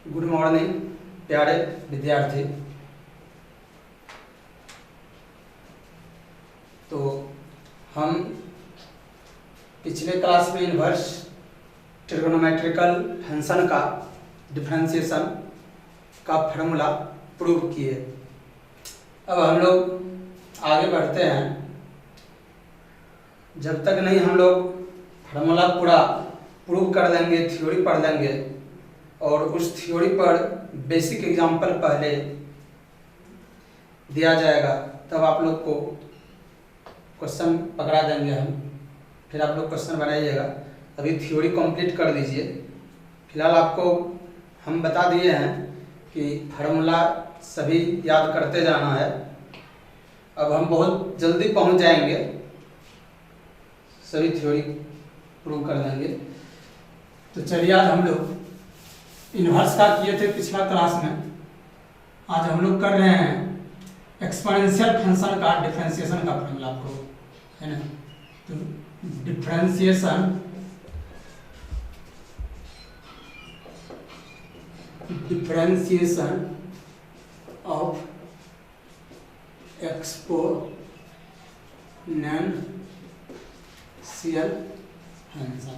Good morning प्यारे विद्यार्थी। तो हम पिछले क्लास में इन्वर्स ट्रिगोनोमेट्रिकल फंक्शन का डिफरेंशिएशन का फार्मूला प्रूव किए। अब हम लोग आगे बढ़ते हैं। जब तक नहीं हम लोग फार्मूला पूरा प्रूव कर देंगे, थ्योरी पढ़ लेंगे और उस थ्योरी पर बेसिक एग्जाम्पल पहले दिया जाएगा, तब आप लोग को क्वेश्चन पकड़ा देंगे हम, फिर आप लोग क्वेश्चन बनाइएगा। अभी थ्योरी कंप्लीट कर दीजिए। फिलहाल आपको हम बता दिए हैं कि फार्मूला सभी याद करते जाना है। अब हम बहुत जल्दी पहुंच जाएंगे, सभी थ्योरी प्रूव कर देंगे। तो चलिए, आज हम लोग इन्वर्स का किए थे पिछला क्लास में। आज हम लोग कर रहे हैं एक्सपोनेंशियल फंक्शन का डिफरेंशिएशन का फार्मूला प्रूव, है ना। तो differentiation of exponential function.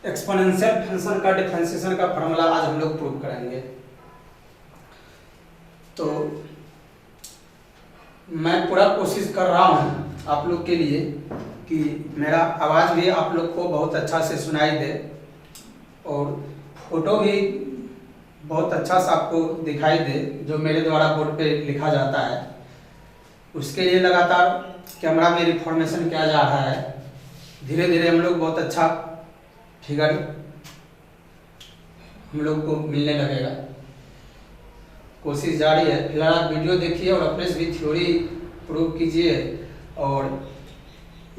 Exponential function का डिफरेंशिएशन का फार्मूला आज हम लोग प्रूव करेंगे। तो मैं पूरा कोशिश कर रहा हूँ आप लोग के लिए कि मेरा आवाज़ भी आप लोग को बहुत अच्छा से सुनाई दे और फोटो भी बहुत अच्छा से आपको दिखाई दे, जो मेरे द्वारा बोर्ड पे लिखा जाता है। उसके लिए लगातार कैमरा में रिफॉर्मेशन किया जा रहा है। धीरे धीरे हम लोग बहुत अच्छा फिगर हम लोग को मिलने लगेगा। कोशिश जारी है। फिलहाल आप वीडियो देखिए और अपने से भी थ्योरी प्रूव कीजिए और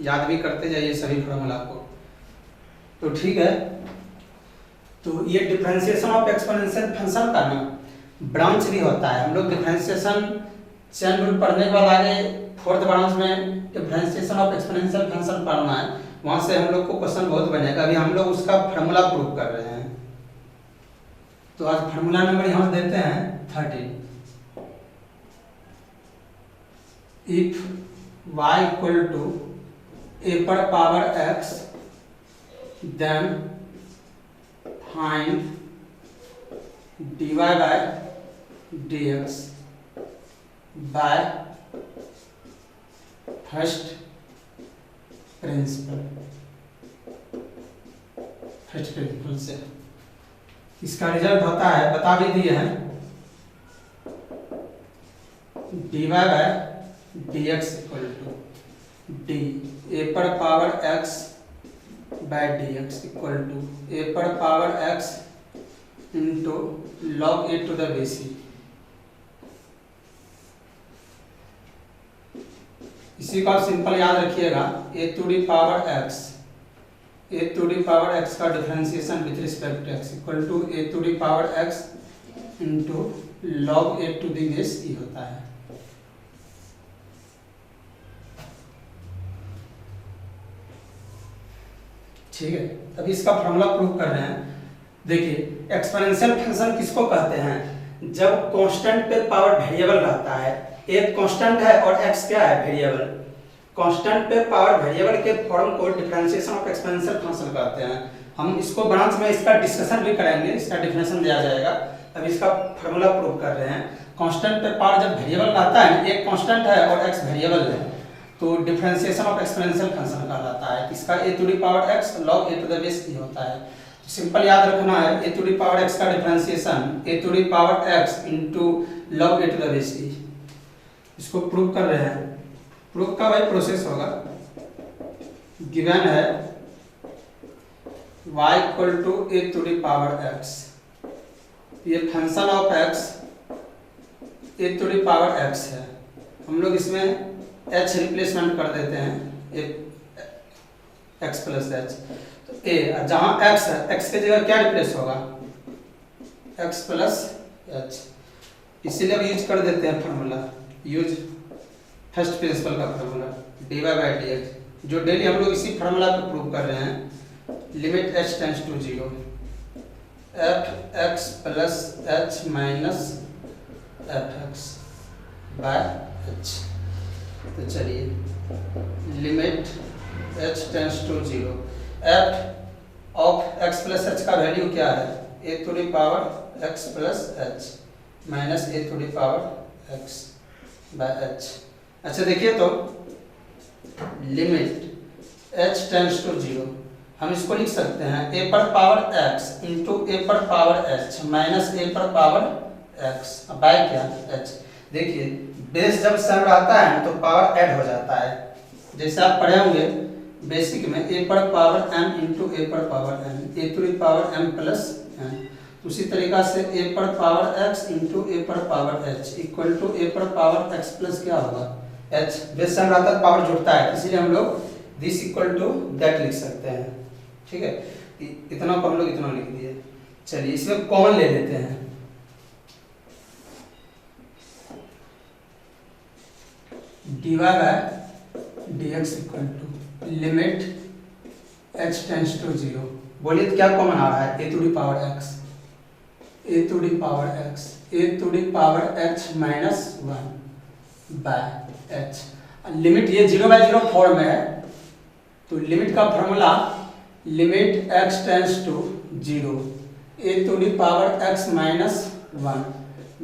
याद भी करते जाइए सभी फार्मूला को। तो ठीक है। तो ये डिफरेंशिएशन ऑफ एक्सपोनेंशियल फंक्शन का ना ब्रांच भी होता है। हम लोग डिफरेंशिएशन चैन रूल पढ़ने के बाद आगे फोर्थ ब्रांच में डिफरेंशिएशन ऑफ एक्सपोनेंशियल फंक्शन पढ़ना है। वहां से हम लोग को क्वेश्चन बहुत बनेगा। अभी हम लोग उसका फार्मूला प्रूव कर रहे हैं। तो आज फार्मूला नंबर यहाँ देते हैं 13। If y equal to a पर power x, then find dy by dx by first principle से। इसका रिजल्ट होता है, बता भी दिए हैं, dy by dx equal to D A पर power x by dx equal to A पर power x into log A to the base E. इसी को आप सिंपल याद रखिएगा, A to the power x का differentiation with respect to x equal to A to the power x into log A to the base E होता है। ठीक है। अभी इसका फार्मूला प्रूव कर रहे हैं। देखिए, एक्सपोनेंशियल फंक्शन किसको कहते हैं? जब कांस्टेंट पे पावर वेरिएबल रहता है। एक कांस्टेंट है और x क्या है? वेरिएबल। कांस्टेंट पे पावर वेरिएबल के फॉर्म को डिफरेंशिएशन ऑफ एक्सपोनेंशियल फंक्शन कहते हैं। हम इसको ब्रांच में इसका डिस्कशन भी करेंगे, इसका डेफिनेशन दिया जाएगा। अब इसका फार्मूला प्रूव कर रहे हैं। कांस्टेंट पे पावर जब वेरिएबल रहता है, एक कांस्टेंट है और x वेरिएबल है, तो डिफरेंशिएशन ऑफ एक्सपोनेंशियल फंक्शन कहलाता है। इसका A to the power x log A to the base E होता है। तो सिंपल याद रखना है, A to the power x का differentiation A to the power x into log A to the base E. इसको प्रूव कर रहे हैं। प्रूव का भाई प्रोसेस होगा, गिवन है y equal to A to the power x। ये function of x a to the power x है। हम लोग इसमें h रिप्लेसमेंट कर देते हैं, x प्लस एच। तो a जहां x है, x के जगह क्या रिप्लेस होगा? x plus h. इसीलिए अब यूज कर देते हैं फार्मूला, यूज फर्स्ट प्रिंसिपल का formula dy by d x, जो डेली हम लोग इसी फार्मूला पे प्रूव कर रहे हैं, limit h tends to 0 f x plus h minus f x by h. तो चलिए limit h tends to 0 f of x plus h का वैल्यू क्या है, a to the power x plus h minus a to the power x by h. अच्छा देखिए तो limit h tends to 0 हम इसको लिख सकते हैं a पर पावर x इंटू a पर पावर h माइनस a पर पावर x बाय क्या h। देखिए बेस जब सेम रहता है तो पावर ऐड हो जाता है, जैसे आप पढ़े होंगे बेसिक में a पर पावर m इंटू a पर power m, a to the power m plus m। उसी तरीका से a पर पावर x इंटू a पर power h equal to a पर पावर x प्लस क्या होगा h। बेस सेम रहता है पावर जुड़ता है, इसलिए हम लोग दिस इक्वल टू दैट लिख सकते हैं। ठीक है, इतना को हम लोग इतना लिख दिए। चलिए इसमें कॉमन ले लेते हैं, dy by dx equal to limit h tends to 0। बोलिए तो क्या कॉमन आ रहा है, a to the power x, a to the power x, a to the power h minus 1 by h। Limit ये 0 बाय 0 फॉर्म में है, तो लिमिट का formula limit x tends to 0 a to the power x minus 1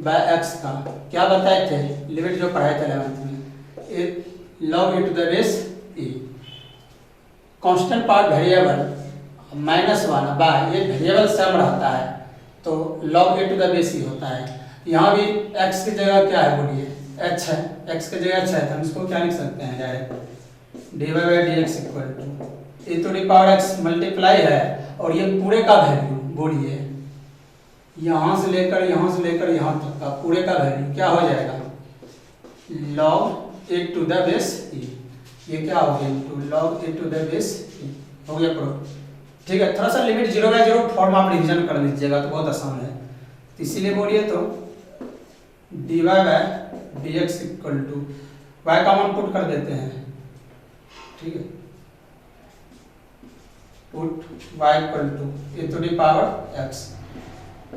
by x का क्या बताए थे, limit जो पढ़ाए थे 11th में, log e to the base e। Constant part variable minus 1 by ये वेरिएबल सेम रहता है तो log e to the base e होता है। यहाँ भी x की जगह क्या है बोलिए h है, x की जगह h है तो हम इसको क्या लिख सकते हैं direct dy by dx equal to A to the power x multiply है और ये पूरे का वैल्यू बोलिए यहाँ से लेकर यहाँ तक का पूरे का वैल्यू क्या हो जाएगा log A to the base e। ये क्या हो गया into log A to the base e हो गया प्रूफ। ठीक है, थोड़ा सा लिमिट 0 बाय 0 फॉर्म आप रिवीजन कर लीजिएगा तो बहुत आसान है, तो इसीलिए बोलिए तो dy by dx equal to y common put कर देते हैं। ठीक है, put y equal to A to the power x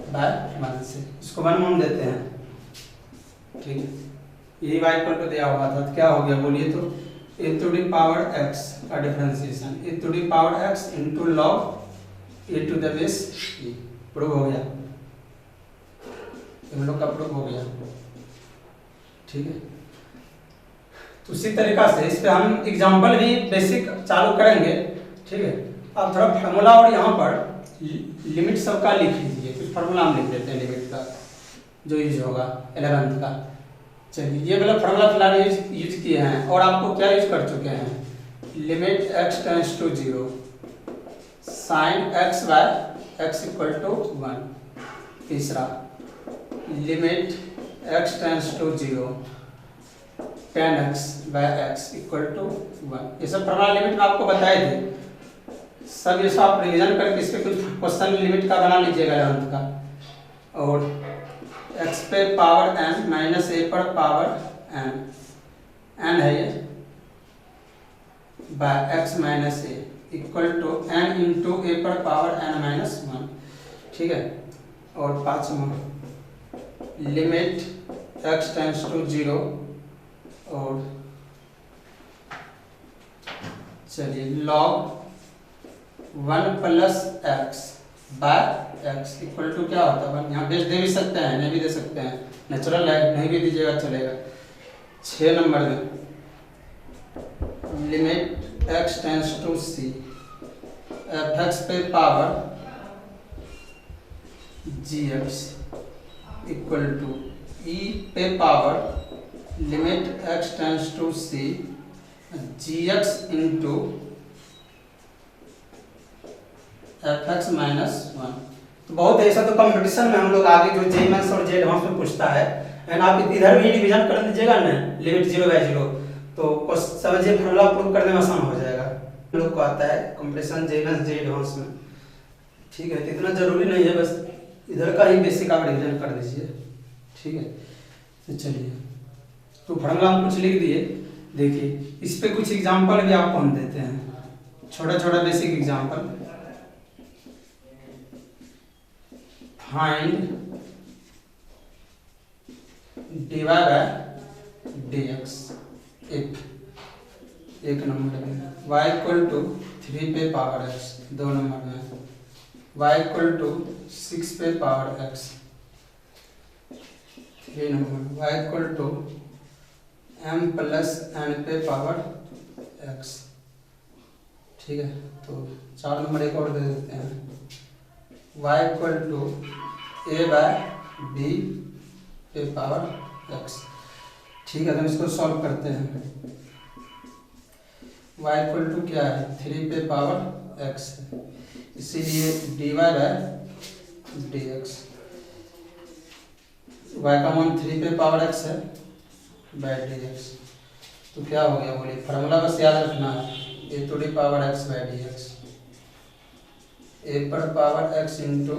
by 1 से इसको 1 मान देते हैं। ठीक है, यही y इक्वल टू दिया हुआ था तो क्या हो गया बोलिए तो a to the power x का differentiation A to the power x into log A to the base e। Prove हो गया, हम लोग का प्रूव हो गया। ठीक है, तो उसी तरीका से इस पे हम एग्जांपल भी बेसिक चालू करेंगे। ठीक है, अब थोड़ा फार्मूला और यहाँ पर लिमिट सबका लिख लीजिए, कुछ फार्मूला हम लिख लेते हैं लिमिट का जो यूज होगा 11th का। चलिए ये वाला फार्मूला फिलहाल यूज किए हैं और आपको क्या यूज कर चुके हैं, limit x tends to 0 sine x by x equal to 1। तीसरा limit x tends to 0 tan x by x equal to 1। ये सब फार्मूला लिमिट में आपको बताए थे, सब ये सब आप रिवीजन करके इस पे कुछ क्वेश्चन लिमिट का बना लीजिएगा 11th का। और x पे पावर n माइनस a पर पावर n है ये by x minus a equal to n into a पर पावर n माइनस 1। ठीक है, और 5वां लिमिट x टेंड्स टू 0 और चलिए log 1 plus x by x equal to क्या होता है, यहाँ बेस दे भी सकते हैं नहीं भी दे सकते हैं, नेचुरल है नहीं भी दीजिएगा चलेगा। 6 नंबर में limit x tends to c fx पे power gx equal to e पे power limit x tends to c gx into fx minus 1। तो बहुत ऐसा तो कंपटीशन में हम लोग आगे जो जे मेंस और जे एडवांस में पूछता है एंड आप इधर भी डिवीजन कर दीजिएगा ना लिमिट 0 बाय 0 तो समझिए फार्मूला प्रूव करने में आसान हो जाएगा। हम लोग को आता है कंपटीशन जे मेंस जे एडवांस में। ठीक है, तो इतना जरूरी नहीं है, बस इधर का ही बेसिक आप डिवीजन कर दीजिए। ठीक है, तो चलिए तो फार्मूला हम कुछ लिख दिए देखिए इस पे कुछ एग्जांपल भी आपको हम देते हैं, छोटा छोटा basic example. Find dy by dx एक नंबर में, y इक्वल टू 3 पे पावर x 2 नंबर में, y इक्वल टू 6 पे power x 3 number, y equal to m plus n पे पावर x। ठीक है, तो 4 नंबर एक और दे देते हैं, y equal to a by b पे पावर x। ठीक है, तो इसको सॉल्व करते हैं। y इक्वल टू क्या है 3 पे पावर x है, इसीलिए dy बाय dx, y का मान 3 पे पावर x है बाय dx। तो क्या हो गया बोलिए, फार्मूला बस याद रखना है, a to the power x by dx, a पर power x into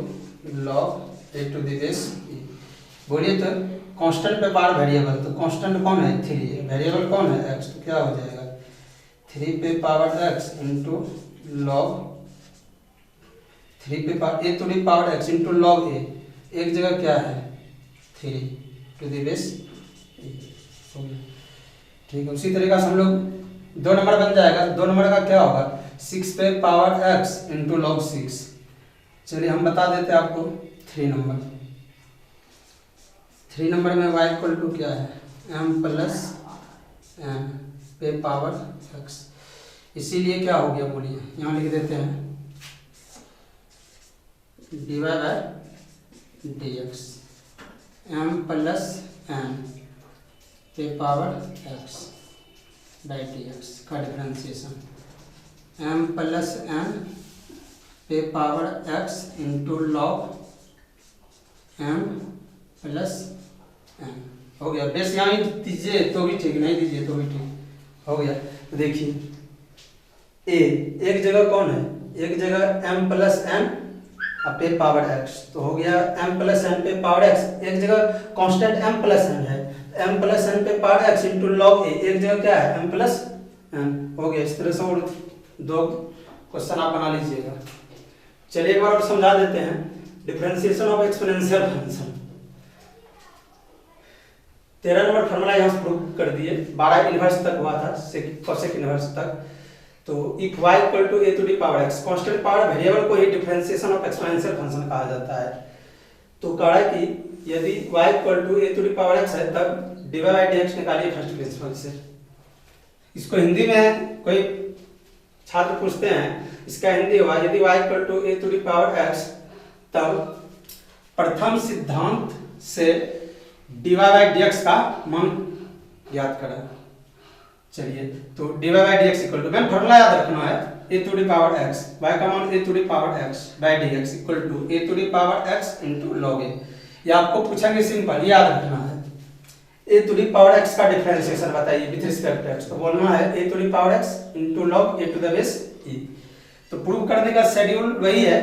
log a to the base e। बोलिए तो कांस्टेंट पे पावर वेरिएबल, तो कांस्टेंट कौन है 3 है, वेरिएबल कौन है x, तो क्या हो जाएगा 3 पे पावर x इंटू लॉग 3 पे power a to the power x into log a, एक जगह क्या है 3 टू दी बेस e। ठीक है, उसी तरीका से हम लोग 2 नंबर बन जाएगा। 2 नंबर का क्या होगा 6 पे पावर x इंटू लॉग 6। चलिए हम बता देते हैं आपको 3 नंबर। 3 नंबर में y इक्वल टू क्या है m प्लस n पे पावर x, इसीलिए क्या हो गया बोलिए, यहाँ लिख देते हैं dy by dx m plus n पे पावर x बाई dx का डिफरेंशिएशन, m प्लस n पे power x into log m plus n। हो गया, बेस यहाँ ही दीजिए तो भी ठीक, नहीं दीजिए तो भी ठीक, हो गया। तो देखिए a एक जगह कौन है, एक जगह m प्लस n पे पावर x, तो हो गया m प्लस n पे पावर x, एक जगह कांस्टेंट m प्लस n है, m प्लस n पे power x into log a, एक जगह क्या है m प्लस n। हो गया, इस तरह से और 2 क्वेश्चन आप बना लीजिएगा। चलिए एक बार और समझा देते हैं, differentiation of exponential function. 13 number formula यहाँ से प्रूव कर दिए, 12 इनवर्स तक हुआ था, कोसेक इनवर्स तक। तो if y equal to a to the power x, constant power variable को ही डिफरेंशिएशन ऑफ एक्सपोनेंशियल फंक्शन कहा जाता है। तो कहा है कि यदि y equal to a to the power x है तब dy बाय dx निकालिए फर्स्ट प्रिंसिपल से। इसको हिंदी में कोई छात्र पूछते हैं, इसका हिंदी हुआ यदि y equal to a to the power x तब प्रथम सिद्धांत से dy बाय dx का मान याद करें। चलिए, तो dy by dx equal to, मैंने फॉर्मूला याद रखना है a to the power x, y का मान a to the power x by dx equal to a to the power x into log a। ये आपको पूछेंगे, सिंपल याद रखना है। a to the power x का डिफरेंशिएशन बताइए विद रिस्पेक्ट टू x, तो बोलना है a to the power x into log a to the base e। तो प्रूव करने का शेड्यूल वही है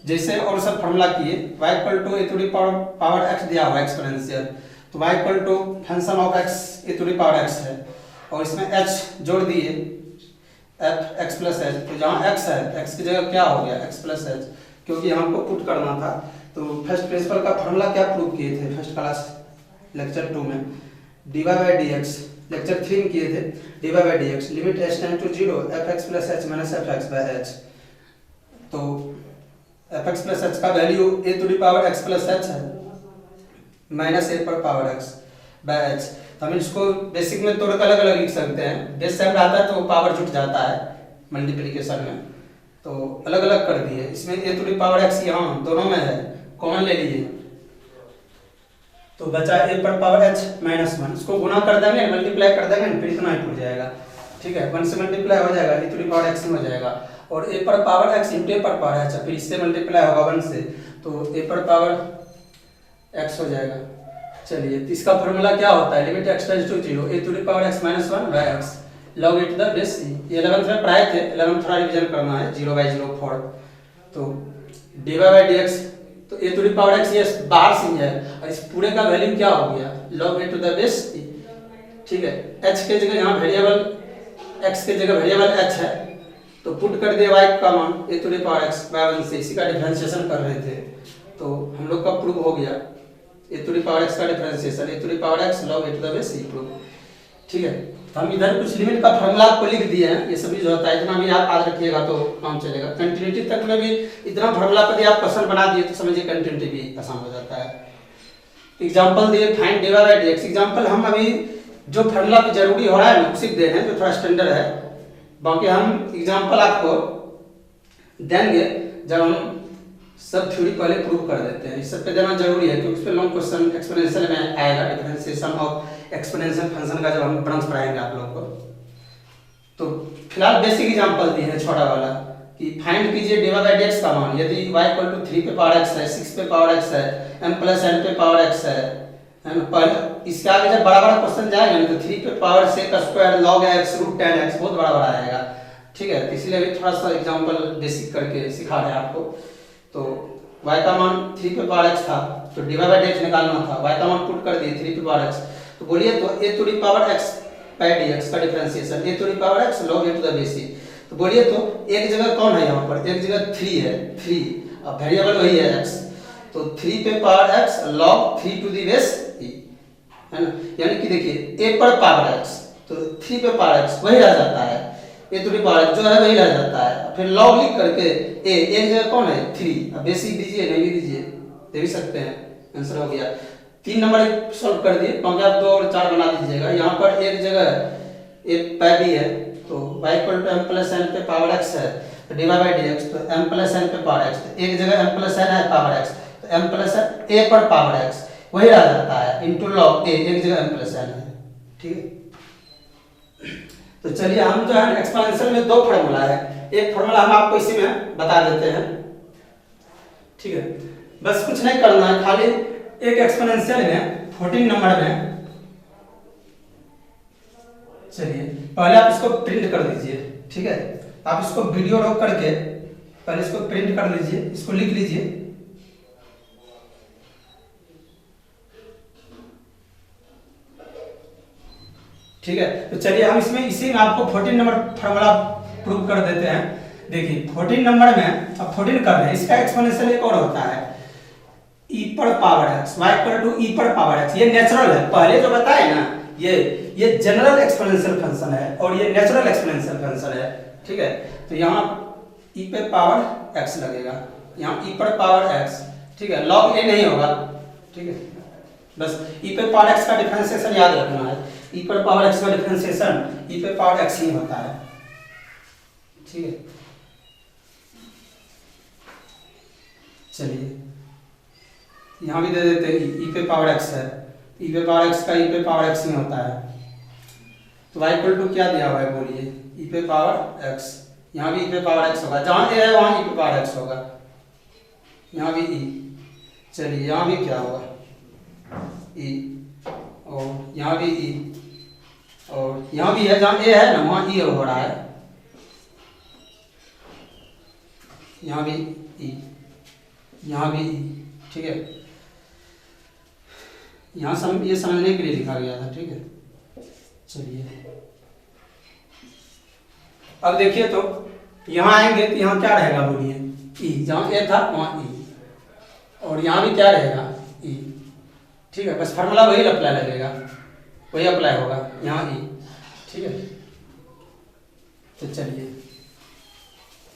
जैसे और सब फॉर्मूला किए, y equal to a to the power x दिया हुआ एक्सपोनेंशियल, तो y equal to function of x a to the power x है, और इसमें h जोड़ दिए f x प्लस h, तो जहाँ x है x की जगह क्या हो गया x प्लस h, क्योंकि हमको पुट करना था। तो फर्स्ट प्रिंसिपल का फॉर्मूला क्या प्रूव किए थे फर्स्ट क्लास लेक्चर 2 में, dy बाय dx, लेक्चर 3 में किए थे dy by dx limit h tend to 0 fx plus h minus fx by h। तो fx प्लस h का value a to the power x plus h है minus a पर power x by h। तो हम इसको basic में तोड़ कर अलग अलग लिख सकते हैं, बेस सेम रहता है तो पावर जुट जाता है मल्टीप्लिकेशन में, तो अलग अलग कर दिए। इसमें a to the power x यहाँ दोनों में है, कॉमन ले लीजिए, तो बचा a पर पावर h माइनस 1, इसको गुना कर देंगे मल्टीप्लाई कर देंगे फिर इतना ही टूट जाएगा। ठीक है, 1 से मल्टीप्लाई हो जाएगा a to the power x हो जाएगा, और a पर पावर x इंटू a पर पावर h, फिर इससे मल्टीप्लाई होगा 1 से, तो a पर पावर x हो जाएगा। चलिए, तो इसका फॉर्मूला क्या होता है, limit x tends to 0 a to the power x minus 1 by x log a to the base e। ये 11th में पढ़ाए थे, 11th थोड़ा रिवीजन करना है, 0/04। तो dy बाय dx, तो a to the power x ये बाहर से है, और इस पूरे का वैल्यू क्या हो गया log a to the base e। ठीक है, h के जगह यहाँ वेरिएबल x के जगह वेरिएबल h है, तो पुट कर दिया y का मान a to the power x by 1 से, इसी का डिफरेंशिएशन कर रहे थे, तो हम लोग का प्रूव हो गया a to the power x का differentiation a to the power x log a to the base c prove. ठीक है, तो हम इधर कुछ लिमिट का फार्मूला आपको लिख दिए हैं, ये सभी जो होता है इतना भी आप याद रखिएगा तो काम चलेगा। कंटिन्यूटी तक में भी इतना फार्मूला पर आप क्वेश्चन बना दिए तो समझिए कंटिन्यूटी भी आसान हो जाता है। एग्जांपल दिए find dy by dx, example हम अभी जो फार्मूला पे जरूरी हो रहा है ना उसी दे रहे हैं जो थोड़ा स्टैंडर्ड है, बाकी हम एग्जांपल आपको देंगे जब हम सब थ्योरी पहले प्रूव कर देते हैं। इस सब पे देना जरूरी है क्योंकि उस पे लॉन्ग क्वेश्चन एक्सपोनेंशियल में आएगा, डिफरेंशिएशन ऑफ एक्सपोनेंशियल फंक्शन का जब हम ब्रांच पढ़ाएंगे आप लोग को। तो फिलहाल बेसिक एग्जांपल दिए हैं छोटा वाला कि फाइंड कीजिए dy बाय dx का मान, यदि y 3 पे पावर x है, 6 पे पावर x है, m प्लस n पे पावर x है ना। पहले इसके आगे जब बड़ा बड़ा क्वेश्चन जाएगा ना तो 3 पे power sec square log x root tan x बहुत बड़ा बड़ा आएगा। ठीक है, इसलिए अभी थोड़ा सा एग्जांपल बेसिक करके सिखा रहे हैं आपको। तो y का मान 3 पे पावर x था तो dy बाय dx निकालना था, y का मान पुट कर दिए 3 पे पावर x, तो बोलिए तो a to the power x by dx का differentiation a to the power x log a to the base c, तो बोलिए तो एक जगह कौन है यहाँ पर, एक जगह 3 है, 3 अब वेरिएबल वही है x, तो 3 पे power x log 3 to the base e है ना। यानी कि देखिए a पर पावर x तो 3 पे पावर x वही रह जाता है, a to the power x जो है वही रह जाता है, फिर log लिख करके a एक जगह कौन है 3, अब बेसिक दीजिए नहीं भी दीजिए दे भी सकते हैं, आंसर हो गया। 3 नंबर सॉल्व कर दिए क्योंकि आप 2 और 4 बना दीजिएगा, यहाँ पर एक जगह एक पै भी है तो y equal to m plus n पे पावर x है तो dy बाय dx तो m प्लस n पे पावर x, तो एक जगह m प्लस n है पावर x तो m प्लस a पर पावर x वही रह जाता है इनटू log a, एक जगह m प्लस n है। ठीक है, तो चलिए हम जो है एक्सपोनेंशियल में 2 फार्मूला है, एक फार्मूला हम आपको इसी में बता देते हैं। ठीक है, बस कुछ नहीं करना है, खाली एक एक्सपोनेंशियल में 14 नंबर में, चलिए पहले आप इसको प्रिंट कर लीजिए। ठीक है, आप इसको वीडियो रोक करके पहले इसको प्रिंट कर लीजिए, इसको लिख लीजिए। ठीक है, तो चलिए हम इसमें इसी में आपको 14 नंबर फार्मूला प्रूव कर देते हैं। देखिए 14 नंबर में अब 14 कर रहे हैं, इसका एक्सपोनेंशियल एक और होता है e पर power x y equal to e पर पावर x, ये नेचुरल है, पहले जो बताए ना ये जनरल एक्सपोनेंशियल फंक्शन है और ये नेचुरल एक्सपोनेंशियल फंक्शन है। ठीक है, तो यहाँ e पे पावर x लगेगा, यहाँ e पर पावर x, ठीक है, log a नहीं होगा। ठीक है, बस e पे पावर x का डिफरेंशिएशन याद रखना है, e पर पावर x का डिफरेंशिएशन e पे पावर x ही होता है। ठीक है, चलिए यहाँ भी दे देते हैं e पे पावर x है, e पे पावर x का e पे पावर x ही होता है, तो y इक्वल टू क्या दिया हुआ है बोलिए e पे पावर x, यहाँ भी e पे पावर x होगा, जहाँ a है वहाँ e पे पावर x होगा, यहाँ भी e, चलिए यहाँ भी क्या होगा e, और यहाँ भी e, और यहाँ भी है, जहाँ a है ना वहाँ e हो रहा है, यहाँ भी e, यहाँ भी e। ठीक है, यहाँ ये समझने के लिए लिखा गया था। ठीक है, चलिए अब देखिए तो यहाँ आएंगे तो यहाँ क्या रहेगा बोलिए e, जहाँ a था वहाँ e, और यहाँ भी क्या रहेगा e। ठीक है, बस फार्मूला वही अप्लाई लगेगा, वही अप्लाई होगा यहाँ e। ठीक है, तो चलिए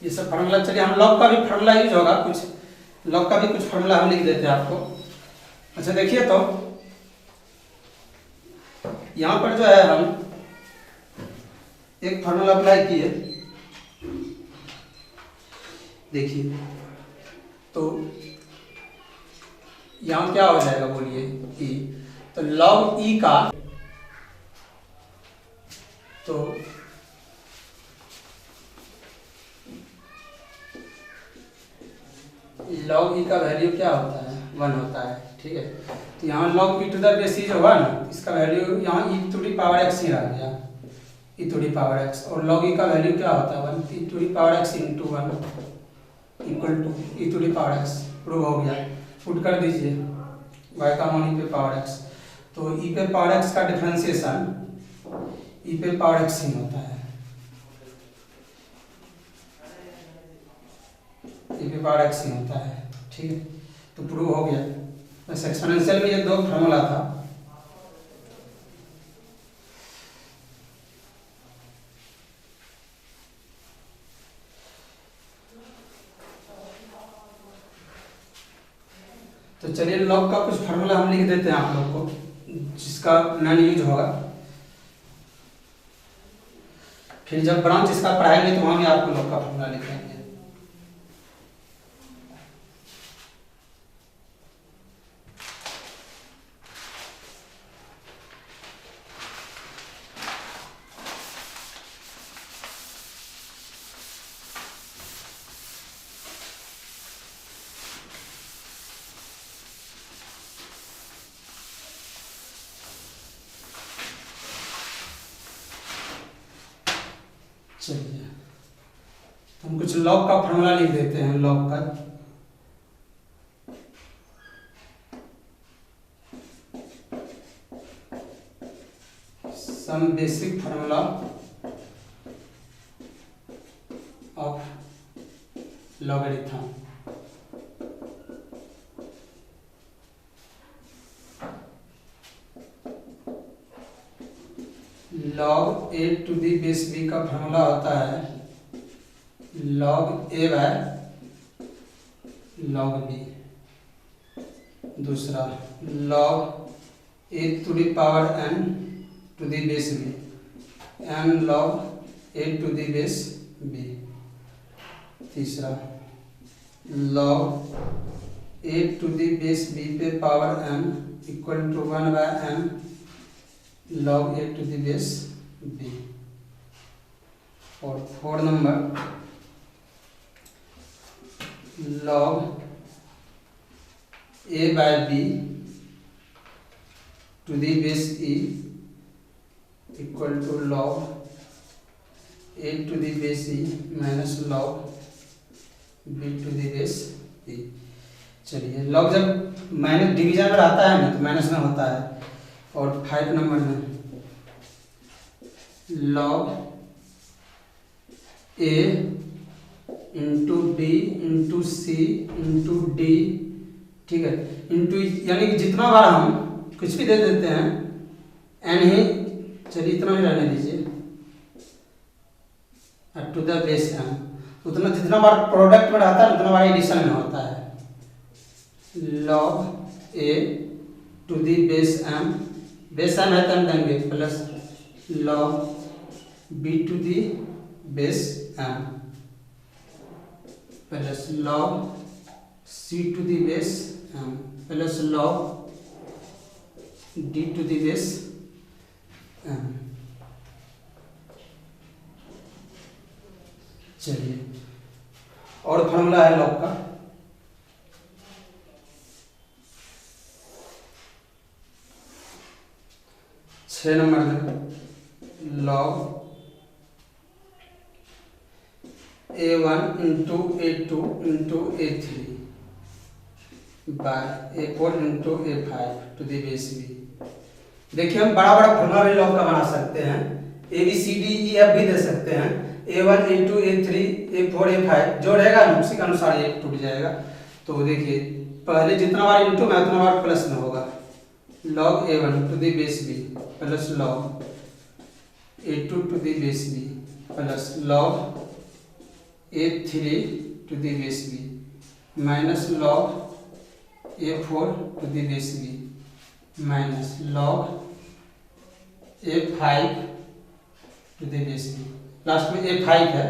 ये सब फार्मूला, चलिए हम लॉग का भी फार्मूला यूज होगा, कुछ लॉग का भी कुछ फार्मूला हम लिख देते हैं आपको। अच्छा देखिए तो यहाँ पर जो है हम एक फार्मूला अप्लाई किए, देखिए तो यहाँ क्या हो जाएगा बोलिए e, तो log e का, तो log e का वैल्यू क्या होता है 1 होता है। ठीक है, तो यहाँ log e to the base जो हुआ ना इसका वैल्यू यहाँ e to the power x ही आ गया, e to the power x, और log e का वैल्यू क्या होता है 1 e to the power x into 1 equal to e to the power x। Prove हो गया, पुट कर दीजिए y का मान e पे पावर x, तो e पे पावर x का डिफरेंशिएशन ई पे पावर एक्स ही होता है, ई पे पावर एक्स ही होता है। ठीक है, तो प्रूव हो गया। बस एक्सपोनेंशियल में ये दो फार्मूला था। तो चलिए लॉग का कुछ फार्मूला हम लिख देते हैं आप लोग को, जिसका मेन यूज होगा। फिर जब ब्रांच इसका पढ़ाएंगे तो वहां भी आपको लॉग का फार्मूला लिखेंगे। चलिए तो हम कुछ लॉग का फार्मूला लिख देते हैं। लॉग का some basic formula of logarithm. Log A to the base B का फार्मूला होता है log A by log B. दूसरा log A to the power N to the base B, N log A to the base B. तीसरा log A to the base B पे power N equal to 1 by N log A to the base B. और 4 number log A by B to the base E equal to log A to the base E minus log B to the base E. चलिए log जब minus division में आता है ना तो minus में होता है। और 5 नंबर में लॉग ए इंटू बी इंटू सी इंटू डी, ठीक है, इंटू यानी कि जितना बार हम कुछ भी दे देते हैं एन ही, चलिए इतना ही रहने दीजिए, टू द बेस एन, उतना जितना बार प्रोडक्ट में रहता है उतना बार एडिशन में होता है। Log A to the base m, base m है तो हम देंगे plus log B to the base m plus log c to the base m plus log d to the base m. चलिए और फॉर्मूला है लॉग का, छः number में log A1 into A2 into A3 by A4 into A5 to the base b. देखिए हम बड़ा बड़ा फॉर्मूला भी लॉग का बना सकते हैं, a b c d e f भी दे सकते हैं। A1 A2 A3 A4 A5 जो रहेगा ना उसी के अनुसार ये टूट जाएगा। तो देखिए पहले जितना बार इंटू में उतना बार प्लस में होगा। Log A1 to the base b plus log A2 to the base b plus log A3 to the base b minus log A4 to the base b minus log A5 to the base b. Last में A5 है,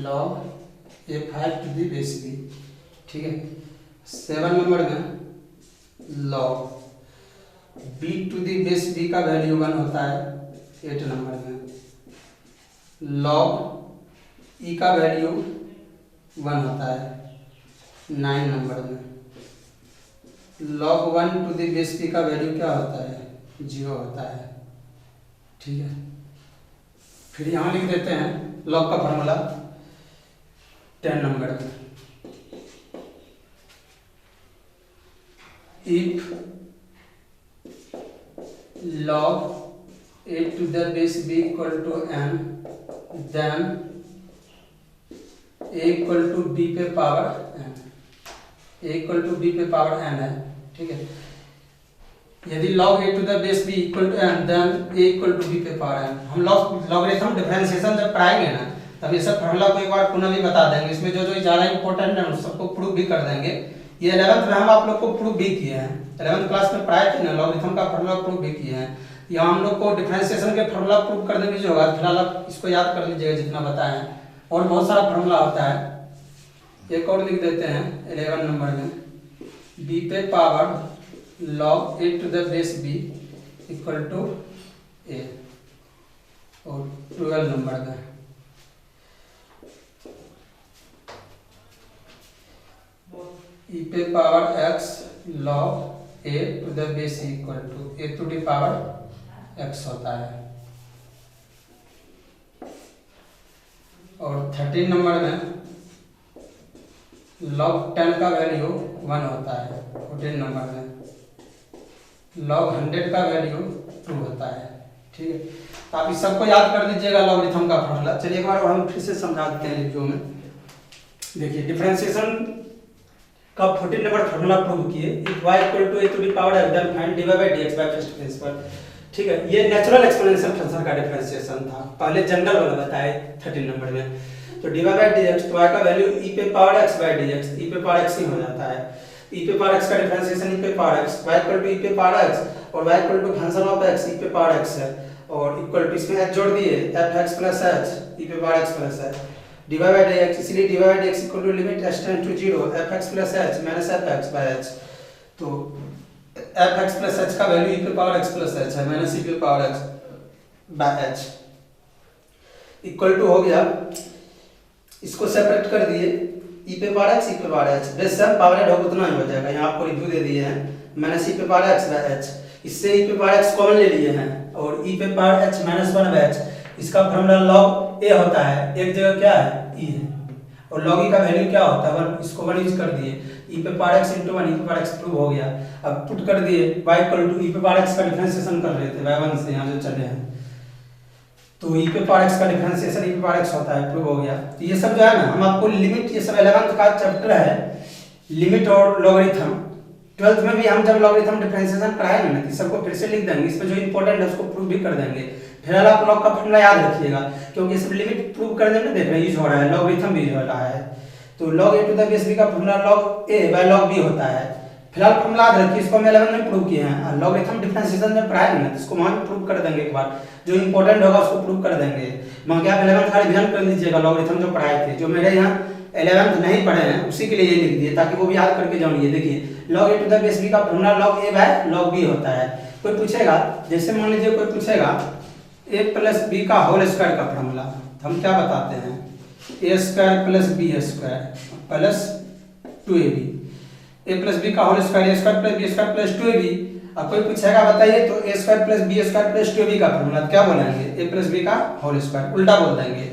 log A5 to the base b. ठीक है, 7 number में log b to the base b का value 1 होता है। 8 number में log e का वैल्यू 1 होता है। 9 नंबर में log 1 to the base b का वैल्यू क्या होता है? 0 होता है। ठीक है, फिर यहाँ लिख देते हैं लॉग का फॉर्मूला 10 नंबर में if log a to the base b equal to n, then a equal to B पे power n, a equal to B पे पावर n है, ठीक है। यदि log a to the base b equal to n, then a equal to b पे power n। हम logarithm differentiation जब पढ़ाएंगे ना, तब ये सब फॉर्मूला को एक बार पुनः भी बता देंगे। इसमें जो जो ज़्यादा इंपॉर्टेंट है उन सबको प्रूव भी कर देंगे। ये 11th में हम आप लोग को प्रूव भी किए हैं, 11th क्लास में पढ़ाए थे ना, लॉगरिथम का फॉर्मूला प्रूव भी किए हैं। यहाँ हम लोग को डिफरेंशिएशन के फॉर्मूला प्रूव करने भी जो होगा, फिलहाल आप इसको याद कर लीजिएगा जितना बताए हैं, और बहुत सारा फॉर्मूला होता है। एक और लिख देते हैं 11 नंबर में, b पे power log a to the base b equal to a, और 12 नंबर में e पे power x log a to the base equal to a to the power x होता है। और 13 नंबर में log 10 का वैल्यू 1 होता है। 14 नंबर में log 100 का वैल्यू 2 होता है, ठीक है। तो आप इस सबको याद कर लीजिएगा लॉगरिथम का फॉर्मूला। चलिए एक बार हम फिर से समझा देते हैं वीडियो में। देखिए डिफरेंशिएशन का 14 नंबर फॉर्मूला प्रूव किए, if y equal to a to the power f then find dy by dx by first principle, ठीक है। ये नेचुरल एक्सपोनेंशियल फंक्शन का डिफरेंशिएशन था, पहले जनरल वाला बताए 13 नंबर में। तो dy बाय dx, तो y का वैल्यू e पे power x by dx, e पे पावर x ही हो जाता है। e पे पावर x का डिफरेंशिएशन e पे power x, y equal to e पे पावर x, और y equal to function of x e पे पावर x है, और इक्वल टू इसमें h जोड़ दिए fx प्लस h e पे power x plus h dy by dx, इसलिए dy by dx equal to limit h tend to 0 fx plus h minus fx by h। तो fx plus h का value e पे power x plus h है minus e पे power x by h equal to हो गया। इसको separate कर दिए, e पे पावर x e पे पावर h, बेस सब पावर ऐड होगा उतना ही हो जाएगा। यहाँ आपको रिव्यू दे दिए हैं, माइनस e पे पावर x बाय h, इससे e पे पावर x कॉमन ले लिए हैं, और e पे power h minus 1 by h। इसका फॉर्मूला log a होता है, एक जगह क्या है e है, और log e का वैल्यू क्या होता है 1, इसको 1 यूज कर दिए, e पे पावर x into 1 e पे पावर x प्रूव हो गया। अब पुट कर दिए y इक्वल टू e पे पावर x का डिफरेंशिएशन कर रहे थे y1 से, यहाँ जो चले हैं, तो e पे पावर x का डिफरेंशिएशन e पे पावर x होता है, प्रूव हो गया। तो ये सब जो है ना, हम आपको लिमिट, ये सब 11th का चैप्टर है लिमिट और लॉगरिथम। 12th में भी हम जब लॉगरिथम डिफरेंशिएशन पढ़ाएंगे ना, तो सबको फिर से लिख देंगे, इसमें जो इंपॉर्टेंट है उसको प्रूव भी कर देंगे। फिलहाल आप लॉग का फॉर्मूला याद रखिएगा, क्योंकि सब लिमिट प्रूव करने में देख रहे हैं यूज हो रहा है, लॉगरिथम भी यूज हो रहा है। तो log a to the base b का formula log a by log b होता है। फिलहाल फॉर्मूला याद रखिए, इसको हम 11 में प्रूव किए हैं। लॉगरिथम डिफरेंशिएशन में पढ़ाएंगे ना, तो इसको वहां भी प्रूव कर देंगे एक बार, जो इंपॉर्टेंट होगा उसको प्रूव कर देंगे। वहां क्या 11th का रिवीजन कर लीजिएगा, लॉगरिथम जो पढ़ाए थे, जो मेरे यहाँ 11th नहीं पढ़े हैं उसी के लिए ये लिख दिए, ताकि वो भी याद करके जानिए। देखिए log a to the base b का formula log a by log b होता है। कोई पूछेगा, जैसे मान लीजिए कोई पूछेगा a प्लस b का होल स्क्वायर का फॉर्मूला, तो हम क्या बताते हैं, a square plus b square plus 2ab, a plus b का whole square a square plus b square plus 2ab। अब कोई पूछेगा बताइए तो a square plus b square plus 2ab का फॉर्मूला क्या बोलेंगे, a प्लस b का होल स्क्वायर, उल्टा बोल देंगे।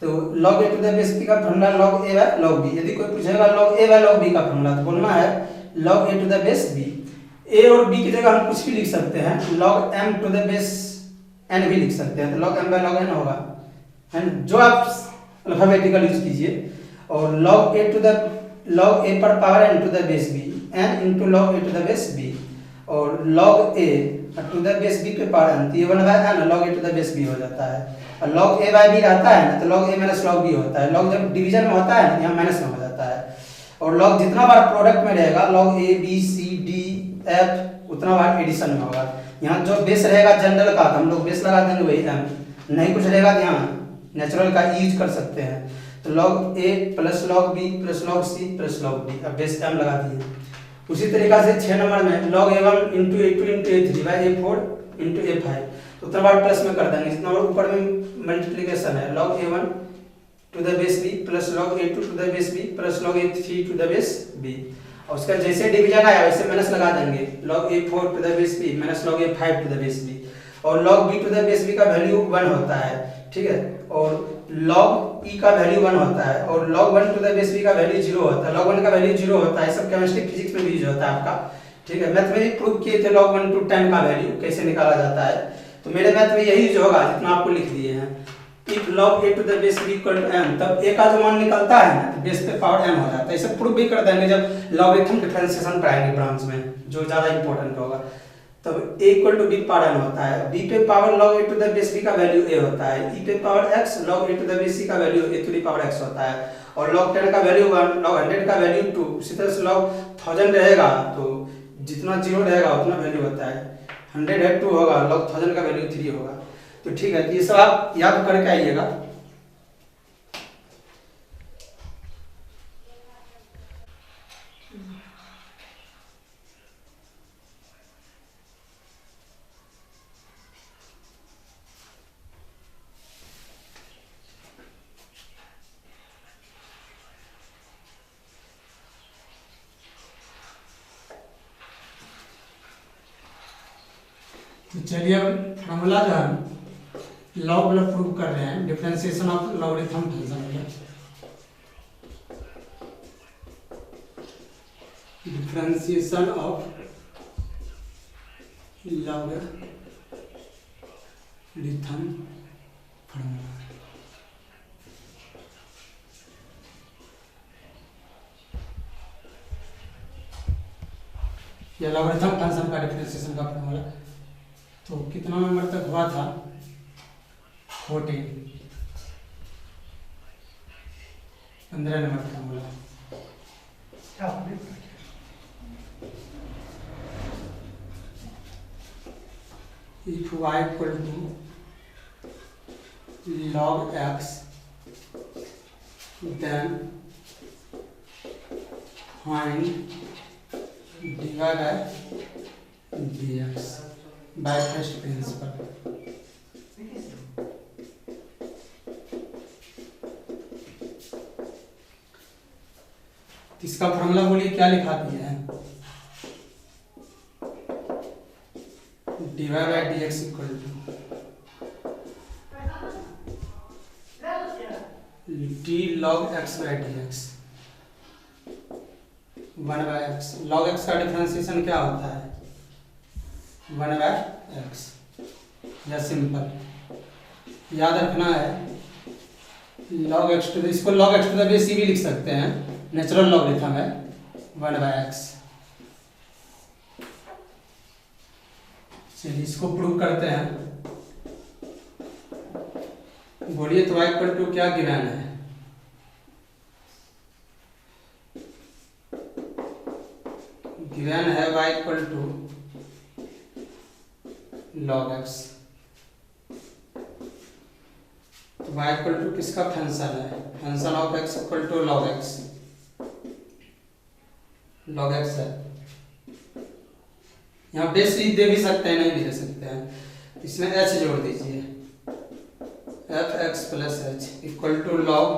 तो log a to the base b का formula log a by log b। यदि कोई पूछेगा log a by log b का फॉर्मूला, तो बोलना है log a to the base b। a और b की जगह हम कुछ भी लिख सकते हैं, log m to the base n भी लिख सकते हैं, तो log m by log n होगा, है ना, जो आप अल्फाबेटिकल यूज कीजिए। और log a पर power n to the base b, n into log a to the base b, और log a to the base b पे पावर n, तो ये 1 by n log a to the base b हो जाता है। और log a by b रहता है ना, तो log a minus log b होता है। log जब डिवीजन में होता है ना, यहाँ माइनस में हो जाता है। और log जितना बार प्रोडक्ट में रहेगा, log a b c d f उतना बार एडिशन में होगा। यहाँ जो बेस रहेगा जनरल का, तो हम लोग बेस लगा देंगे वही m, नहीं कुछ रहेगा तो यहाँ नेचुरल का यूज कर सकते हैं। तो log a plus log b plus log c plus log d, अब बेस m लगा दिए। उसी तरीका से 6 नंबर में log a1 into a2 into a3 by a4 into a5, तो उतना बार प्लस में कर देंगे, जितना बार ऊपर में मल्टीप्लिकेशन है, log a1 to the base b plus log a2 to the base b plus log a3 to the base b। और उसका जैसे डिवीजन आया वैसे माइनस लगा देंगे, log a4 to the base b minus log a5 to the base b। और log b to the base b का value 1 होता है, ठीक है, और log e का वैल्यू 1 होता है, और log 1 to the base b का वैल्यू 0 होता है। log 1 का वैल्यू 0 होता है, सब केमिस्ट्री फिजिक्स में भी यूज होता है आपका। ठीक है, मैथ में भी प्रूव किए थे log 1 to 10 का वैल्यू कैसे निकाला जाता है, तो मेरे मैथ में यही जो होगा जितना आपको लिख दिए हैं। If log a to the base b equal to m, तब a का जो मान निकलता है ना तो बेस पे पावर m हो जाता है। इसे प्रूव भी कर देंगे जब लॉगरिथम डिफरेंशिएशन पढ़ाएंगे ब्रांच में, जो ज्यादा इंपॉर्टेंट होगा। तब a equal to b power n होता है, b पे power log a to the base b का वैल्यू a होता है, e पे power x log a to the base c का value a to the power x होता है, और log 10 का वैल्यू 1, log 100 का वैल्यू 2, इसी तरह से log 1000 रहेगा तो जितना जीरो रहेगा उतना वैल्यू होता है। 100 है 2 होगा, log 1000 का वैल्यू 3 होगा। तो ठीक है, ये सब आप याद करके आइएगा। तो चलिए अब फॉर्मूला जो है लॉग वाला प्रूव कर रहे हैं, डिफरेंशिएशन ऑफ लॉगरिथम फंक्शन का। Differentiation of logarithm formula. यह लॉगरिथम फंक्शन का डिफरेंशिएशन का फॉर्मूला तो कितना नंबर तक हुआ था? 14, 15 number formula. If y equal to log x, then find dy by dx by first principle। इसका फॉर्मूला बोलिए क्या लिखा दिया है? dy by dx equal to d log x by dx 1 by x। log x का डिफरेंशिएशन क्या होता है? 1 by x। या सिंपल याद रखना है log x टू, इसको log x to the base c भी लिख सकते हैं, नेचुरल लॉगरिथम है 1 by x। चलिए इसको प्रूव करते हैं। बोलिए तो y इक्वल टू क्या गिवन है? गिवन है y equal to log x। तो y इक्वल टू किसका फंक्शन है? Function of x equal to log x। log x है, यहाँ बेस दे भी सकते हैं, नहीं भी दे सकते हैं। इसमें h जोड़ दीजिए, f x plus h equal to log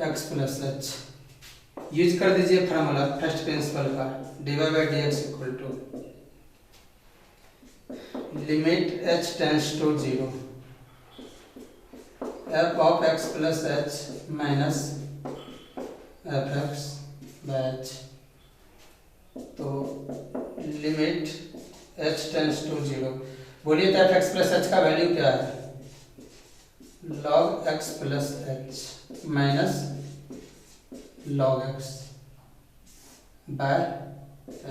x plus h. Use कर दीजिए फार्मूला फर्स्ट प्रिंसिपल का, d y by d x equal to limit h tends to 0 f of x plus h minus f x by h. तो limit h tends to 0, बोलिए तो f x plus h का value क्या है? Log x plus h minus log x by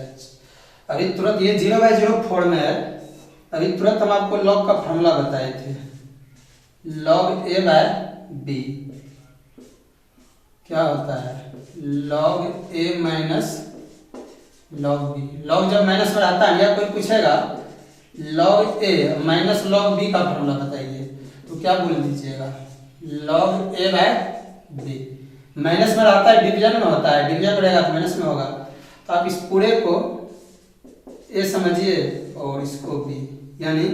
h. अभी तुरंत ये 0/0 form में है। अभी तुरंत हम आपको लॉग का फॉर्मूला बताए थे, लॉग ए बाय बी क्या होता है? लॉग ए माइनस लॉग बी। लॉग जब माइनस में आता है या कोई पूछेगा लॉग ए माइनस लॉग बी का फॉर्मूला बताइए तो क्या बोल दीजिएगा? Log A by B. Minus में आता है, डिवीजन में होता है, डिवीजन में रहेगा तो माइनस में होगा। तो आप इस पूरे को ए समझिए और इसको बी, यानी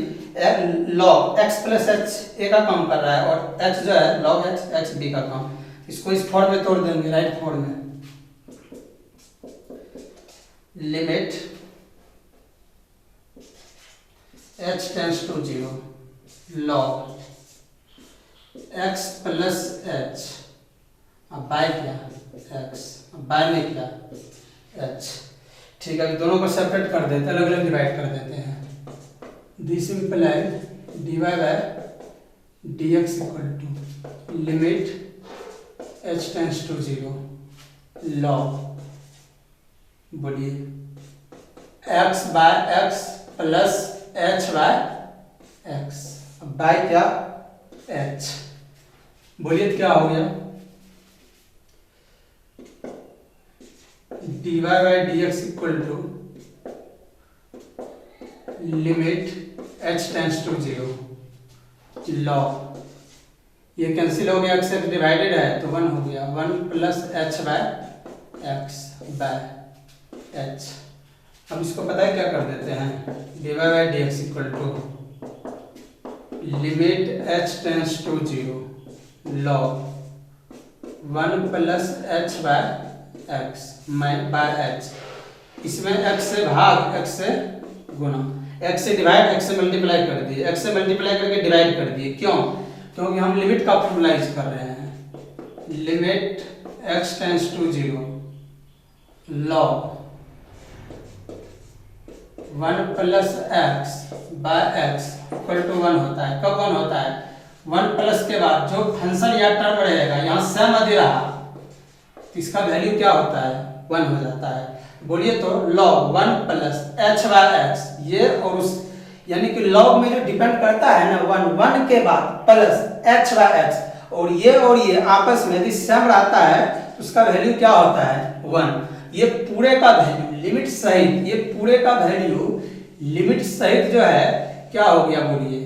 log x plus H A का काम कर रहा है और एक्स जो है लॉग एक्स एक्स बी का काम। इसको इस फॉर्म में तोड़ देंगे, राइट फॉर्म में। Limit h tends to 0 log x plus h, अब बाय क्या? x, अब बाय में क्या? एच। ठीक है, दोनों को सेपरेट कर देते हैं, अलग अलग डिवाइड कर देते हैं। This implies dy by dx equal to limit h tends to 0 log, बोलिए x by x plus h by x, by क्या h, बोलिए क्या हो गया dy by dx equal to limit h tends to 0 log, ये cancel हो गया, x से डिवाइडेड है तो 1 हो गया, 1 plus h by x by h। अब इसको पता है क्या कर देते हैं, dy by dx equal to limit h tends to 0 log 1 plus h by x by h, इसमें x से भाग x से गुना, x से डिवाइड x से मल्टीप्लाई कर दिए, x से मल्टीप्लाई करके डिवाइड कर दिए, क्यों, क्योंकि हम लिमिट का फॉर्मूला यूज कर रहे हैं, limit x tends to 0 log 1 plus x by x equal to 1 होता है। कब 1 होता है, 1 प्लस के बाद जो फंक्शन या टर्म रहेगा यहाँ सेम अधि रहा तो इसका वैल्यू क्या होता है, 1 हो जाता है। बोलिए तो log 1 plus h by x, ये और उस यानी कि log में जो डिपेंड करता है ना 1 के बाद प्लस h बाय x, और ये आपस में यदि सेम रहता है तो उसका वैल्यू क्या होता है 1। ये पूरे का वैल्यू लिमिट सहित, ये पूरे का वैल्यू लिमिट सहित जो है क्या हो गया, बोलिए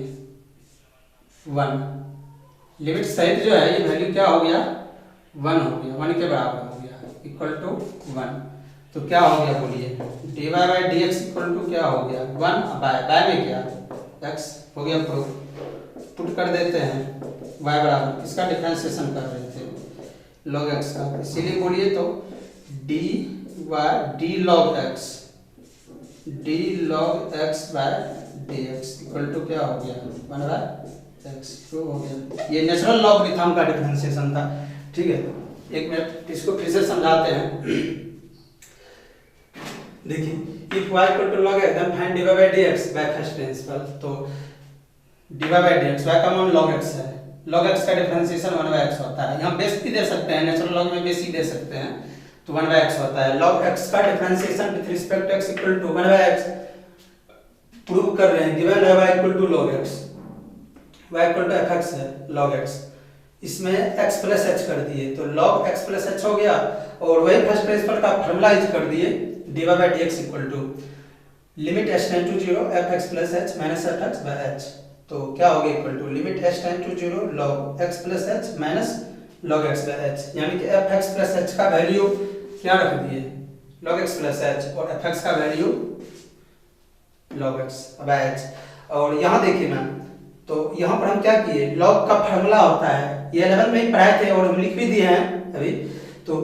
1, लिमिट सहित जो है ये वैल्यू क्या हो गया 1 हो गया, 1 के बराबर हो गया इक्वल टू 1। तो क्या हो गया, बोलिए dy by dx equal to क्या हो गया 1 बाय में क्या x हो गया, प्रूफ पुट कर देते हैं y बराबर, इसका डिफरेंशिएशन कर रहे थे log x का, इसीलिए बोलिए तो d log x by dx equal to क्या हो गया 1 बाय x, तो हो गया, ये नेचुरल लॉगरिथम का डिफरेंशिएशन था। ठीक है, एक मिनट इसको फिर से समझाते हैं। देखिए if y equal to log x then find dy by dx by first principle, तो dy बाय dx y का मान log x है, log x का डिफरेंशिएशन 1 बाय x होता है, यहाँ बेस भी दे सकते हैं, नेचुरल लॉग में बेस ही दे सकते हैं, तो 1 बाय x होता है। log x का differentiation with respect x equal to 1 by x prove कर रहे हैं, गिवन है y equal to log x, y equal to fx है log x, इसमें x प्लस h कर दिए तो log x प्लस h हो गया, और वही फर्स्ट प्रिंसिपल का फॉर्मूला यूज कर दिए dy by dx equal to limit h tend to 0 fx plus h minus fx by h, तो क्या हो गया equal to limit h tend to 0 log x plus h minus log x by h, यानी कि fx plus h का value क्या रख दिए log x प्लस h और fx का value log x by h। और यहाँ देखिए मैम, तो यहाँ पर हम क्या किए, log का फार्मूला होता है, ये 11 में ही पढ़ाए थे और हम लिख भी दिए हैं अभी, तो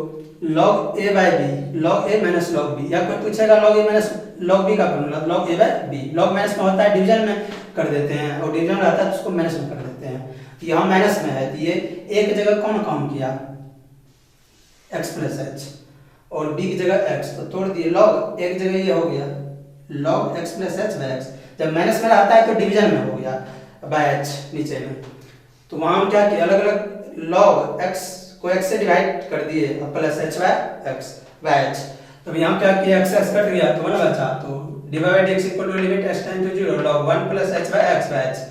log a by b log a minus log b, या कोई पूछेगा log a minus log b का formula, log a by b, log minus में होता है डिवीजन में कर देते हैं, और डिवीजन रहता है तो उसको माइनस में कर देते हैं, तो यहाँ माइनस में है तो ये एक जगह कौन काम किया x प्लस h और b की जगह x, तो तोड़ दिए log, एक जगह ये हो गया log x plus h by x, जब माइनस में रहता है तो डिवीजन में हो गया बाय h नीचे में, तो वहां हम क्या किए अलग अलग log x को x से डिवाइड कर दिए और plus h by x by h, तो यहाँ क्या किया x कट गया तो 1 बचा, तो dy by dx equal to limit h tend to 0 log 1 plus h by x by h,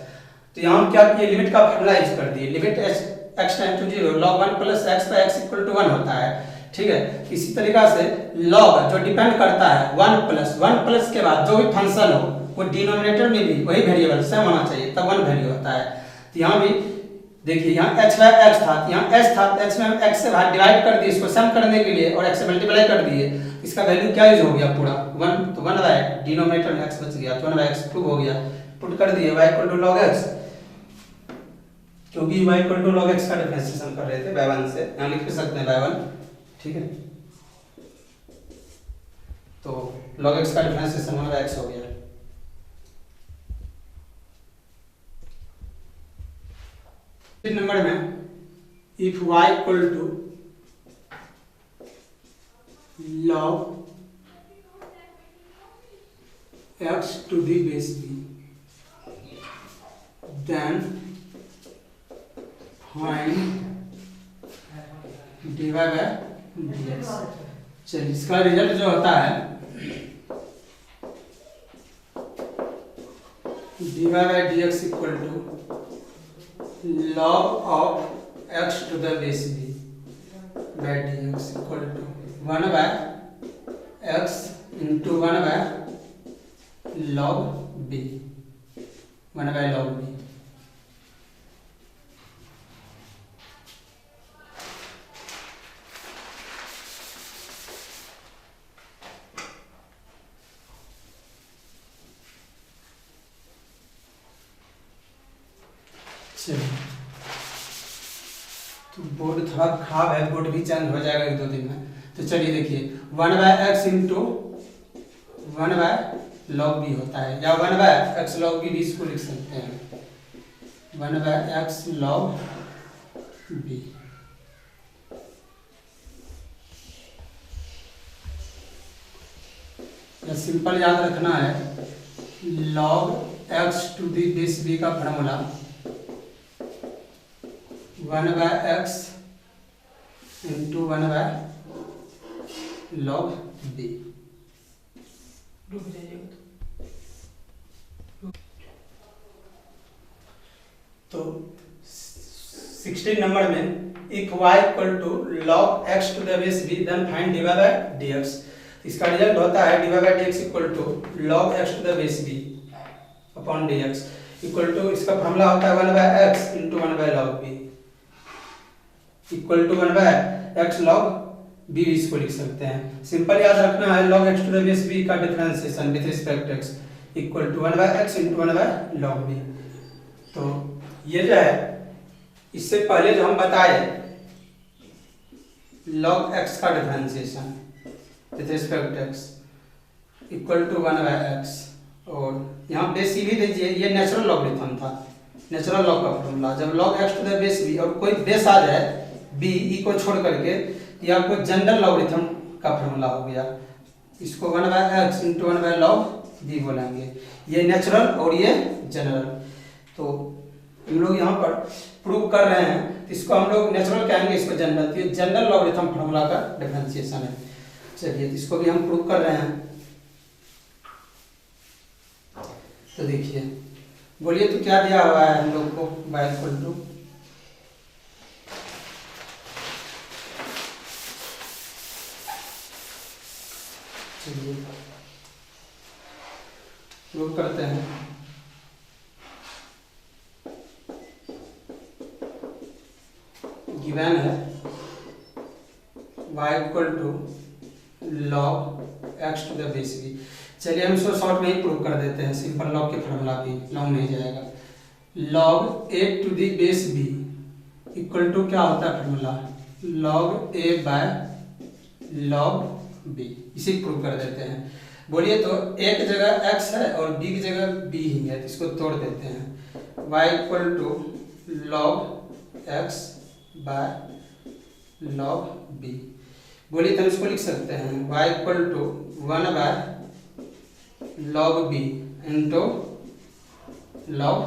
तो यहाँ हम क्या किए लिमिट का फार्मूला यूज कर दिए, limit x tend to 0 log 1 plus x by x equal to 1 होता है। ठीक है, इसी तरीका से log जो डिपेंड करता है 1 प्लस के बाद जो भी फंक्शन हो वो डिनोमिनेटर में भी वही वेरिएबल सेम होना चाहिए तब 1 वैल्यू होता है। तो यहाँ भी देखिए यहाँ h बाय x था, यहाँ h था, h में हम x से डिवाइड कर दिए इसको सम करने के लिए और x से मल्टीप्लाई कर दिए, इसका वैल्यू क्या यूज हो गया पूरा 1, तो 1 बाय डिनोमिनेटर में x बच गया तो 1 बाय x प्रूव हो गया, पुट कर दिए y equal to log x, क्योंकि y equal to log x का डिफरेंशिएशन कर रहे थे बाय 1 से, यहाँ लिख भी सकते हैं बाय 1। ठीक है, तो log x का डिफरेंशिएशन 1 बाय x हो गया। नंबर में if y equal to log x to the base b, then find dy by dx। चलिए इसका रिजल्ट जो होता है dy by dx equal to log of x to the base b by dx equal to 1 by x into 1 by log b, 1 by log b। चलिए तो board थोड़ा खराब है, बोर्ड भी चेंज हो जाएगा 1-2 दिन में। तो चलिए देखिए 1 by x into 1 by log b होता है, या 1 by x log b भी इसको लिख सकते हैं, 1 by x log b। या सिंपल याद रखना है log x to the base b का formula 1 by x into 1 by log b। तो 16 नंबर में if y equal to log x to the base b then find dy by dx। इसका result होता है dy by dx equal to log x to the base b upon dx equal to, इसका formula होता है 1 by x into 1 by log b equal to 1 by x log b, इसको लिख सकते हैं। सिंपल याद रखना है log x to the base b का differentiation with respect x equal to 1 by x into 1 by log b। तो ये जो है इससे पहले जो हम बताए log x का differentiation with respect x equal to 1 by x, और यहाँ बेस b भी लीजिए, ये नेचुरल लॉगरिथम था, नेचुरल लॉग का फॉर्मूला। जब log x to the base b और कोई बेस आ जाए b e को छोड़ करके, ये आपको जनरल लॉगरिथम का फॉर्मूला हो गया। इसको 1 by x into 1 by log b बोलेंगे, ये नेचुरल और ये जनरल। तो हम लोग यहाँ पर प्रूव कर रहे हैं, तो इसको हम लोग नेचुरल कहेंगे, इसको जनरल। तो ये जनरल लॉगरिथम फॉर्मूला का डिफरेंशिएशन है। चलिए तो इसको भी हम प्रूव कर रहे हैं। तो देखिए बोलिए तो क्या दिया हुआ है हम लोग को, y इक्वल टू चलिए प्रूव करते हैं। गिवन है y equal to log x to the base b। चलिए हम इसको शॉर्ट में ही प्रूव कर देते हैं, सिंपल लॉग के फॉर्मूला भी लॉन्ग नहीं जाएगा। log a to the base b equal to क्या होता है formula, log a by log b। इसे प्रूव कर देते हैं। बोलिए तो a की जगह x है और b की जगह b ही है, तो इसको तोड़ देते हैं। y equal to log x by log b। बोलिए तो हम इसको लिख सकते हैं y equal to 1 by log b into log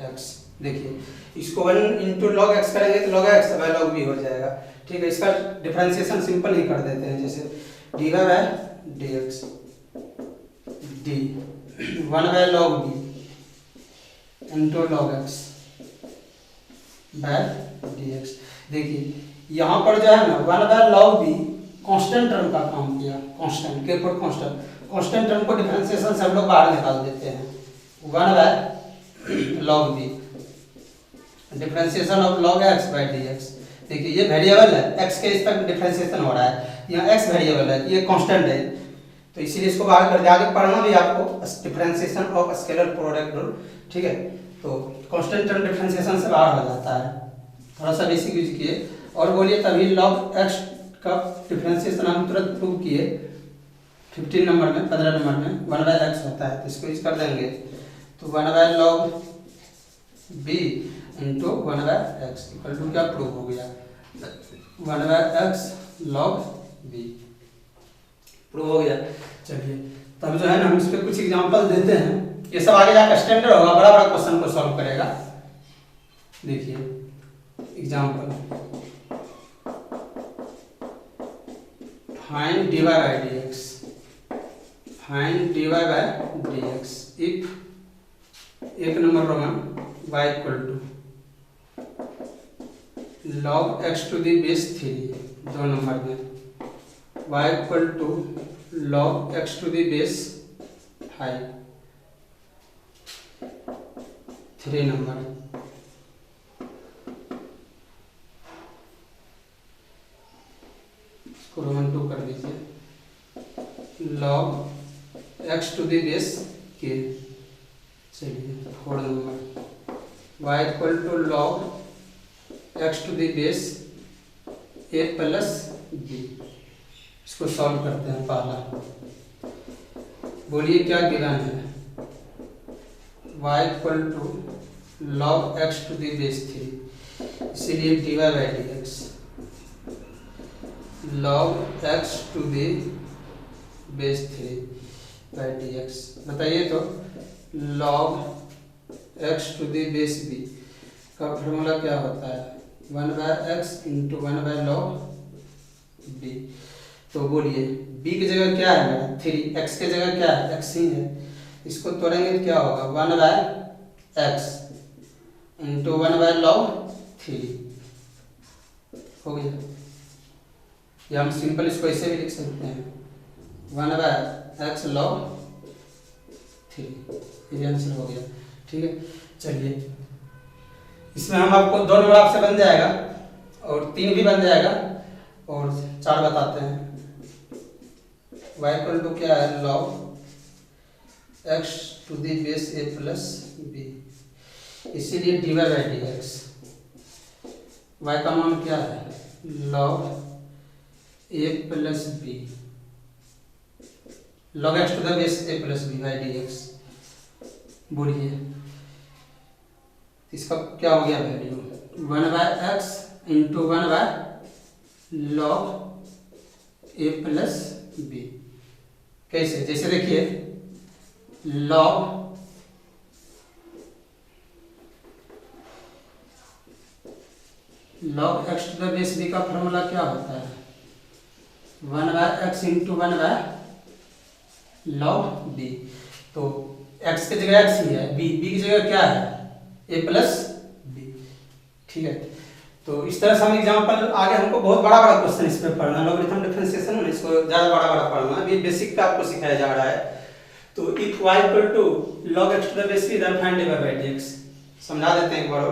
x। देखिए इसको 1 इंटू log x करेंगे तो log x by log b हो जाएगा। ठीक है, इसका डिफरेंशिएशन सिंपल ही कर देते हैं, जैसे dy by dx d 1 by log b into log x by dx। देखिए यहाँ पर जो है ना 1 by log b constant term का काम किया, कांस्टेंट के ऊपर कांस्टेंट टर्म को डिफरेंशिएशन से हम लोग बाहर निकाल देते हैं। 1 by log b differentiation of log x by dx। देखिए ये वेरिएबल है, x के इस तक डिफरेंशिएशन हो रहा है, यहाँ x वेरिएबल है, ये कांस्टेंट है, तो इसीलिए इसको बाहर कर दिया। आगे पढ़ना भी आपको differentiation of scalar product rule. ठीक है, तो कांस्टेंट टर्म डिफरेंशिएशन से बाहर हो जाता है। थोड़ा सा बेसिक यूज किए और बोलिए तभी log x का डिफरेंशिएशन हम तुरंत प्रूव किए 15 नंबर में, 15 नंबर में 1 by x होता है, तो इसको यूज कर देंगे। तो 1 by log b into 1 by x equal to क्या प्रूव हो गया, 1 by x log b prove हो गया। चलिए तो अब जो है ना हम इस पे कुछ एग्जांपल देते हैं, ये सब आगे जाकर स्टैंडर्ड होगा, बड़ा बड़ा क्वेश्चन को सॉल्व करेगा। देखिए example, find dy by dx, find dy by dx if एक number roman y equal to log x to the base 3, 2 number में y equal to log x to the base 5, 3 number. इसको roman 2 कर दीजिए, log x to the base k। चलिए 4 number, y equal to log x to the base a plus b। इसको solve करते हैं। पहला बोलिए क्या गिवन है, y equal to log x to the base 3, इसीलिए dy by dx log x to the base 3 by dx। बताइए तो log x to the base b का फॉर्मूला क्या होता है, 1 by x into 1 by log b। तो बोलिए b की जगह क्या है मेरा 3, x की जगह क्या है x ही है, इसको तोड़ेंगे तो क्या होगा 1 by x into 1 by log 3 हो गया। या हम सिंपल इसको ऐसे भी लिख सकते हैं 1 by x log 3, ये आंसर हो गया। ठीक है, चलिए इसमें हम आपको 2 नंबर आपसे बन जाएगा और 3 भी बन जाएगा और 4 बताते हैं। y इक्वल टू क्या है log x to the base a plus b, इसीलिए dy by dx। y का मान क्या है log a plus b, log x to the base a plus b by dx। बोलिए इसका क्या हो गया value 1 by x into 1 by log a plus b। कैसे, जैसे देखिए log x to the base b का फॉर्मूला क्या होता है 1 by x into 1 by log b। तो x की जगह x ही है, b की जगह क्या है a प्लस b। ठीक है, तो इस तरह से हम एग्जांपल आगे हमको बहुत बड़ा बड़ा क्वेश्चन इस पे पढ़ना है, लॉगरिथम डिफरेंशिएशन है, इसको ज़्यादा बड़ा पढ़ना है, अभी बेसिक पे आपको सिखाया जा रहा है। तो if y equal to log x to the base b then find dy by dx। समझा देते हैं एक बार।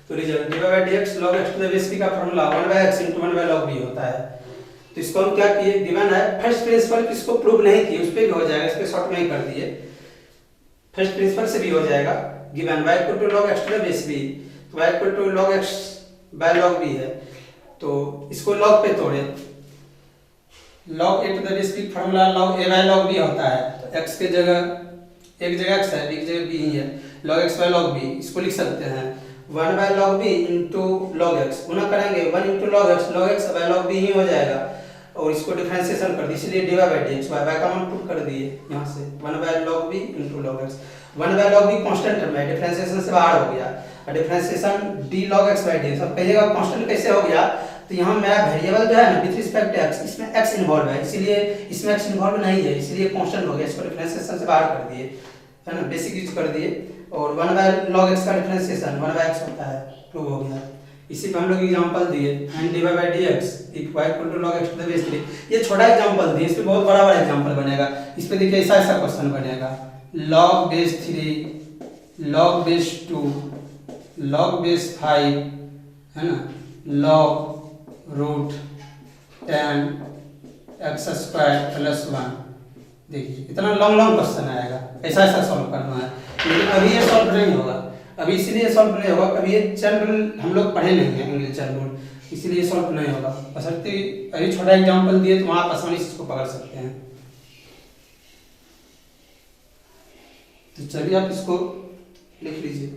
तो result dy by dx log x to the base b का formula 1 by x into 1 by log b होता है। तो इसको हम क्या किए, गिवन है फर्स्ट प्रिंसिपल, किसको प्रूव नहीं किए उस पे भी हो जाएगा, इस पे शॉर्ट में ही कर दिए, फर्स्ट प्रिंसिपल से भी हो जाएगा। Given y equal to log x to the base b, तो y equal to log x by log b है, तो इसको log पे तोड़े, log a to the base b formula log a by log b होता है। तो x के जगह एक जगह x है, b की जगह b ही है, log x by log b इसको लिख सकते हैं 1 by log b into log x, गुना करेंगे 1 into log x by log b ही हो जाएगा और इसको डिफरेंशिएशन कर दी, इसलिए dy by dx y का मान पुट कर दिए यहाँ से 1 by log b into log x। 1 by log b constant term है, डिफरेंशिएशन से बाहर हो गया, और differentiation d log x by dx। अब कहिएगा कांस्टेंट कैसे हो गया, तो यहाँ मेरा वेरिएबल जो है ना विद रिस्पेक्ट x, इसमें x इन्वॉल्व है, इसीलिए इसमें x इन्वॉल्व नहीं है, इसलिए कांस्टेंट हो गया, इसको डिफरेंशिएशन से बाहर कर दिए, है ना, बेसिक यूज कर दिए। और 1 by log x का डिफरेंशिएशन 1 by x होता है, प्रूव हो गया। इसी पे हम लोग एग्जांपल दिए find dy by dx if y equal to log x to the base 3। ये छोटा एग्जांपल दिए, इस पे बहुत बड़ा बड़ा एग्जांपल बनेगा। इस पे देखिए ऐसा ऐसा क्वेश्चन बनेगा log base 3, log base 2, log base 5, है ना, log root 10 x square plus 1। देखिए इतना लॉन्ग क्वेश्चन आएगा, ऐसा ऐसा सॉल्व करना है, लेकिन अभी ये सॉल्व नहीं होगा, अभी इसीलिए सॉल्व नहीं होगा, अभी ये चैन रूल हम लोग पढ़े नहीं हैं, इंग्लिश चैन रूल, इसीलिए सॉल्व नहीं होगा। बशर्ते अभी छोटा एग्जांपल दिए तो वहाँ आप आसानी से इसको पकड़ सकते हैं। तो चलिए आप इसको लिख लीजिए।